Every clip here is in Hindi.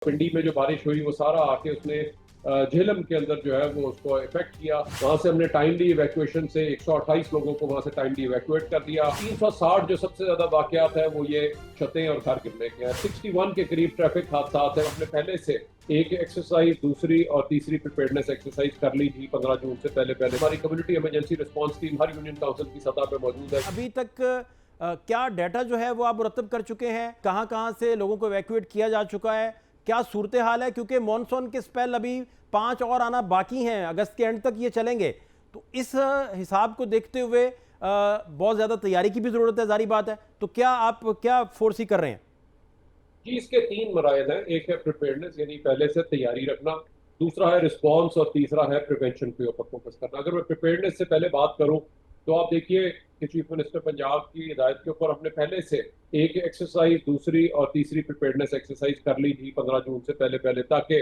पिंडी में जो बारिश हुई वो सारा आके उसने झेलम के अंदर जो है वो उसको इफेक्ट किया। वहां से हमने टाइमली इवैक्यूएशन से 128 लोगों को वहां से टाइमली इवैक्यूएट कर दिया। 360 जो सबसे ज्यादा वाकयात है वो ये छतें और घर गिरने के हैं। 61 के करीब ट्रैफिक हादसा है। हमने पहले से एक एक्सरसाइज, दूसरी और तीसरी प्रिपेयर्डनेस एक्सरसाइज कर ली थी 15 जून से पहले। हमारी कम्युनिटी इमरजेंसी रिस्पांस टीम हर यूनियन काउंसिल की सतह पर मौजूद है। अभी तक क्या डाटा जो है वो आप मुरतब कर चुके हैं? कहां कहां से लोगों को इवैक्यूएट किया जा चुका है? क्या सूरत हाल है? क्योंकि मॉनसून के स्पेल अभी 5 और आना बाकी हैं, अगस्त के एंड तक ये चलेंगे। तो इस हिसाब को देखते हुए बहुत ज़्यादा तैयारी की भी ज़रूरत है, जारी बात है। तो क्या आप क्या फोर्स कर रहे हैं? जी, इसके 3 मराहल हैं। एक है प्रिपेयर्डनेस यानी पहले से तैयारी रखना, दूसरा है रिस्पांस और तीसरा है प्रिवेंशन के ऊपर फोकस करना। अगर मैं प्रिपेयर्डनेस से पहले बात करूं तो आप देखिए कि चीफ मिनिस्टर पंजाब की हिदायत के ऊपर हमने पहले से एक एक्सरसाइज, दूसरी और तीसरी प्रिपेयर्डनेस एक्सरसाइज कर ली थी 15 जून से पहले ताकि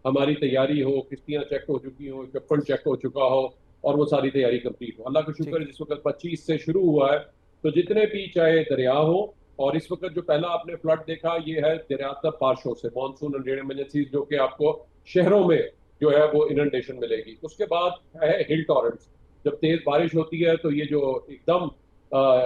हमारी तैयारी हो, किश्तियां चेक हो चुकी हो, इक्विपमेंट चेक हो चुका हो और वो सारी तैयारी कंप्लीट हो। अल्लाह का शुक्र है जिस वक्त 25 से शुरू हुआ है तो जितने भी चाहे दरिया हो, और इस वक्त जो पहला आपने फ्लड देखा ये है दरियाता पार्शों से मॉनसून और इमरजेंसी, जो कि आपको शहरों में जो है वो इनंडेशन मिलेगी। उसके बाद है हिल टॉरेंट्स। जब तेज बारिश होती है तो ये जो एकदम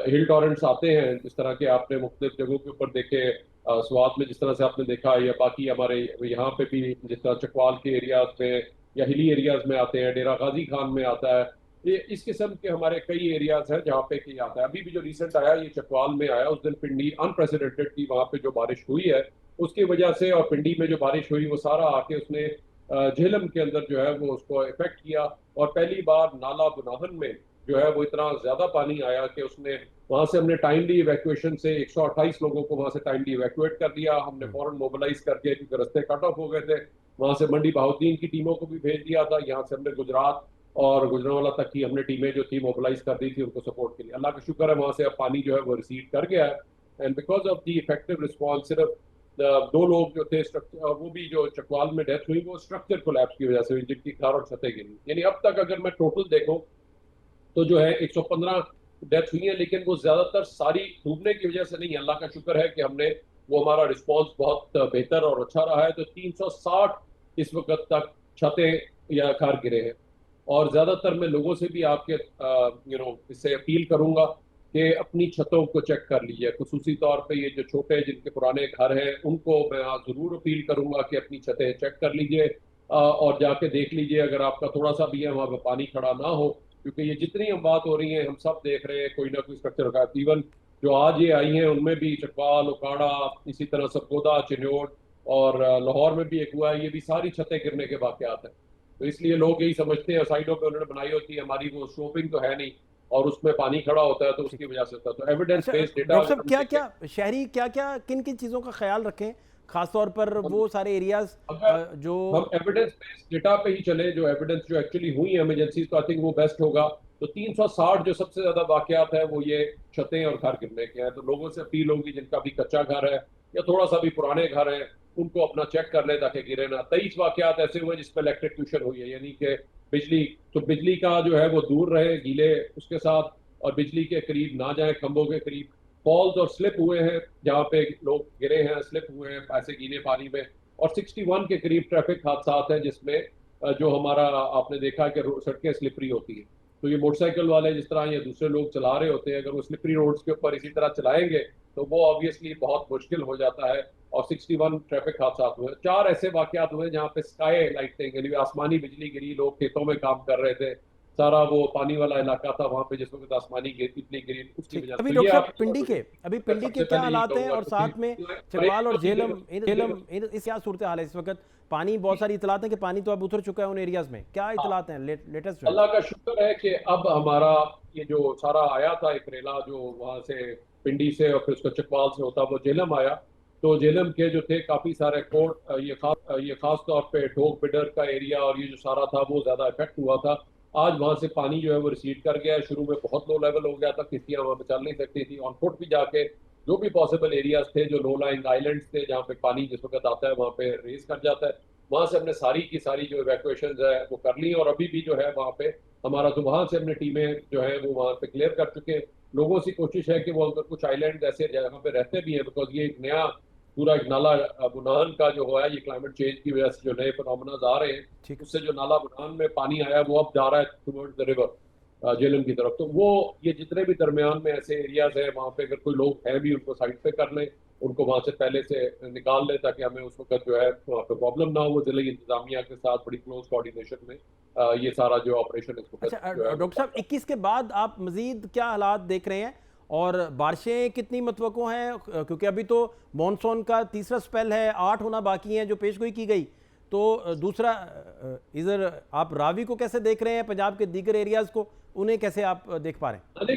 हिल टॉरेंट्स आते हैं, जिस तरह के आपने मुख्तलिफ जगहों के ऊपर देखे, स्वात में जिस तरह से आपने देखा, या बाकी हमारे यहाँ पे भी जिस तरह चकवाल के एरियाज में या हिली एरियाज में आते हैं, डेरा गाजी खान में आता है, ये इस किस्म के हमारे कई एरियाज हैं जहाँ पे कि आता है। अभी भी जो रिसेंट आया ये चकवाल में आया, उस दिन पिंडी अनप्रेसिडेंटेड थी, वहां पे जो बारिश हुई है उसकी वजह से, और पिंडी में जो बारिश हुई वो सारा आके उसने झेलम के अंदर जो है वो उसको इफेक्ट किया। और पहली बार नाला बुनाहन में जो है वो इतना ज्यादा पानी आया कि उसने, वहां से हमने टाइमली इवैक्यूएशन से 128 लोगों को वहां से टाइमली इवैक्यूएट कर दिया। हमने फौरन मोबिलाइज करके, क्योंकि रास्ते कट ऑफ हो गए थे, वहां से मंडी बहाउद्दीन की टीमों को भी भेज दिया था। यहाँ से हमने गुजरात और गुजरांवाला तक की हमने टीमें जो थी मोबिलाइज कर दी थी उनको सपोर्ट के लिए। अल्लाह का शुक्र है वहां से अब पानी जो है वो रिसीड कर गया है। And because of the effective response, सिर्फ 2 लोग जो थे वो भी जो चकवाल में डेथ हुई वो स्ट्रक्चर कोलैप्स की वजह से हुई, जिनकी कार और छतें गिरी। यानी अब तक अगर मैं टोटल देखूं तो जो है 115 डेथ हुई है, लेकिन वो ज्यादातर सारी डूबने की वजह से नहीं। अल्लाह का शुक्र है कि हमने, वो हमारा रिस्पॉन्स बहुत बेहतर और अच्छा रहा है। तो 360 इस वक्त तक छतें या घर गिरे हैं। और ज्यादातर मैं लोगों से भी आपके इससे अपील करूंगा कि अपनी छतों को चेक कर लीजिए। खुसूसी तौर पे ये जो छोटे जिनके पुराने घर हैं उनको मैं जरूर अपील करूंगा कि अपनी छतें चेक कर लीजिए और जाके देख लीजिए अगर आपका थोड़ा सा भी है वहां पर पानी खड़ा ना हो। क्योंकि ये जितनी हम बात हो रही है हम सब देख रहे हैं कोई ना कोई स्ट्रक्चर का। इवन जो आज ये आई हैं उनमें भी चकवाल, उकाड़ा, इसी तरह सरगोदा, चिन्योट और लाहौर में भी एक हुआ है, ये भी सारी छतें गिरने के वाकयात हैं। तो इसलिए लोग यही समझते हैं साइडों पे उन्होंने बनाई होती है, हमारी वो स्लोपिंग तो है नहीं और उसमें पानी खड़ा होता है तो उसकी वजह से होता है। तो एविडेंस अच्छा बेस्ड डेटा डॉक्टर अगर साहब, हम क्या देखें, क्या शहरी क्या क्या किन किन चीज़ों का ख्याल रखें, खासतौर पर वो सारे एरियाज अगर जो हम एविडेंस बेस्ड डेटा पे ही चले, जो एविडेंस जो एक्चुअली हुई है इमरजेंसी, तो आई थिंक वो बेस्ट होगा। तो 360 जो सबसे ज्यादा वाकयात है वो ये छतें और घर गिरने के हैं। तो लोगों से अपील होगी जिनका भी कच्चा घर है या थोड़ा सा भी पुराने घर है उनको अपना चेक कर ले ताकि गिरे ना। 23 वाकयात ऐसे हुए जिसपे इलेक्ट्रिक्यूशन हुई है, यानी कि बिजली, तो बिजली का जो है वो दूर रहे गीले उसके साथ, और बिजली के करीब ना जाए, खंभों के करीब। फॉल्स और स्लिप हुए हैं जहाँ पे लोग गिरे हैं, स्लिप हुए हैं ऐसे गीले पानी में। और 61 के करीब ट्रैफिक हादसा हैं जिसमें जो हमारा आपने देखा कि सड़कें स्लिपरी होती हैं। तो ये मोटरसाइकिल वाले जिस तरह ये दूसरे लोग चला रहे होते हैं, अगर वो स्लिपरी रोड्स के ऊपर इसी तरह चलाएंगे तो वो ऑब्वियसली बहुत मुश्किल हो जाता है। और 61 ट्रैफिक हादसा हुए। 4 ऐसे वाकयात हुए जहाँ पे स्काई लाइटिंग यानी आसमानी बिजली गिरी, लोग खेतों में काम कर रहे थे, सारा वो पानी वाला इलाका था वहां पे जिस वक्त आसमानी बिजली गिरी उसकी ठीक। वजह से। अभी तो ये डॉक्टर साहब, आप अभी पिंडी के सबसे क्या पहले यही हालात हैं, कहूंगा और क्योंकि साथ में और एक चकवाल और दो चीजें इस क्या सूरत हाल है इस वक्त? पानी, बहुत सारी इतलात हैं कि पानी तो अब उतर चुका है उन एरियाज में। क्या हाँ, इतलात हैं लेटेस्ट जो है? अल्लाह का शुक्र है कि अब हमारा ये जो सारा आया था एक रेला जो वहां से पिंडी से और फिर उसका चकवाल से होता वो जेलम आया। तो जेलम के जो थे काफी सारे कोर्ट, ये खास तौर पे ढोक बिडर का एरिया और ये जो सारा था वो ज्यादा इफेक्ट हुआ था। आज वहां से पानी जो है वो रिसीड कर गया है। शुरू में बहुत लो लेवल हो गया था, किश्तियां वहां पे चल नहीं सकती थी। ऑन फुट भी जाके जो भी पॉसिबल एरियाज थे, जो लो लाइंग आइलैंड्स थे जहाँ पे पानी जिस वक्त आता है वहां पे रेस कर जाता है, वहां से हमने सारी की सारी जो इवैक्यूएशन है वो कर ली। और अभी भी जो है वहां पे हमारा, तो वहां से हमने टीमें जो है वो वहां पे क्लियर कर चुके हैं। लोगों से कोशिश है कि वो अगर कुछ आइलैंड ऐसे जगह पे रहते भी हैं, बिकॉज ये एक नया पूरा एक नाला बुनान का जो है, ये क्लाइमेट चेंज की वजह से जो नए फिनोमेना आ रहे हैं, ठीक। उससे जो नाला बुनान में पानी आया वो अब जा रहा है टुवर्ड्स द रिवर झेलम की तरफ। तो वो ये जितने भी दरमियान में ऐसे एरियाज हैं, वहाँ पे अगर कोई लोग हैं भी उनको साइड पे कर लें, उनको वहां से पहले से निकाल लें, ताकि हमें उस वक्त जो है वहाँ पे प्रॉब्लम ना हो। वो जिले इंतजामिया के साथ बड़ी क्लोज कोऑर्डिनेशन में ये सारा जो ऑपरेशन इस वक्त अच्छा जो है वो डॉक्टर साहब, 21 के बाद आप मजीद क्या हालात देख रहे हैं और बारिशें कितनी मतवक्को हैं? क्योंकि अभी तो मॉनसून का तीसरा स्पेल है, 8 होना बाकी हैं जो पेशगोई की गई। तो दूसरा इधर आप रावी को कैसे देख रहे हैं, पंजाब के दीगर एरियाज को, उन्हें कैसे आप देख पा रहे हैं? अरे,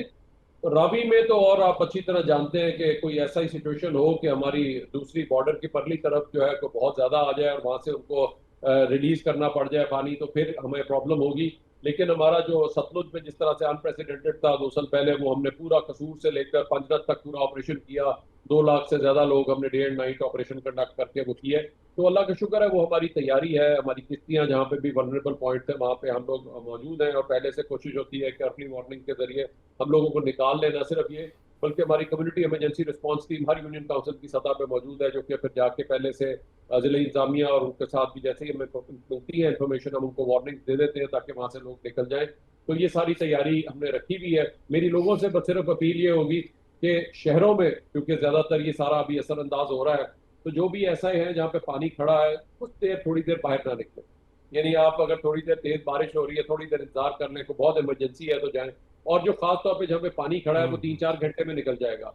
रावी में तो और आप अच्छी तरह जानते हैं कि कोई ऐसा ही सिचुएशन हो कि हमारी दूसरी बॉर्डर की परली तरफ जो है कोई बहुत ज्यादा आ जाए और वहां से उनको रिलीज करना पड़ जाए पानी, तो फिर हमें प्रॉब्लम होगी। लेकिन हमारा जो सतलुज में जिस तरह से अनप्रेसिडेंटेड था 2 साल पहले, वो हमने पूरा कसूर से लेकर पंजरत तक पूरा ऑपरेशन किया। 2 लाख से ज्यादा लोग हमने day and night operation conduct करके वो किए। तो अल्लाह का शुक्र है, वो हमारी तैयारी है। हमारी किश्तियां जहाँ पे भी वनरेबल पॉइंट है वहाँ पे हम लोग मौजूद हैं, और पहले से कोशिश होती है कि अर्ली वार्निंग के जरिए हम लोगों को निकाल लेना। सिर्फ ये, बल्कि हमारी कम्युनिटी इमरजेंसी रिस्पांस टीम हर यूनियन काउंसिल की सतह पे मौजूद है, जो कि फिर जाके पहले से जिला इंतजामिया और उनके साथ भी जैसे ही हमें मिलती है इन्फॉर्मेशन, हम उनको वार्निंग दे देते हैं ताकि वहां से लोग निकल जाएं। तो ये सारी तैयारी हमने रखी भी है। मेरी लोगों से बस सिर्फ अपील ये होगी कि शहरों में, क्योंकि ज्यादातर ये सारा अभी असरअंदाज हो रहा है, तो जो भी ऐसा है जहाँ पे पानी खड़ा है, कुछ देर थोड़ी देर बाहर ना निकले। यानी आप अगर थोड़ी देर तेज बारिश हो रही है, थोड़ी देर इंतजार कर लें, को बहुत इमरजेंसी है तो जाएं। और जो खास तौर पे जहाँ पे पानी खड़ा है वो 3-4 घंटे में निकल जाएगा।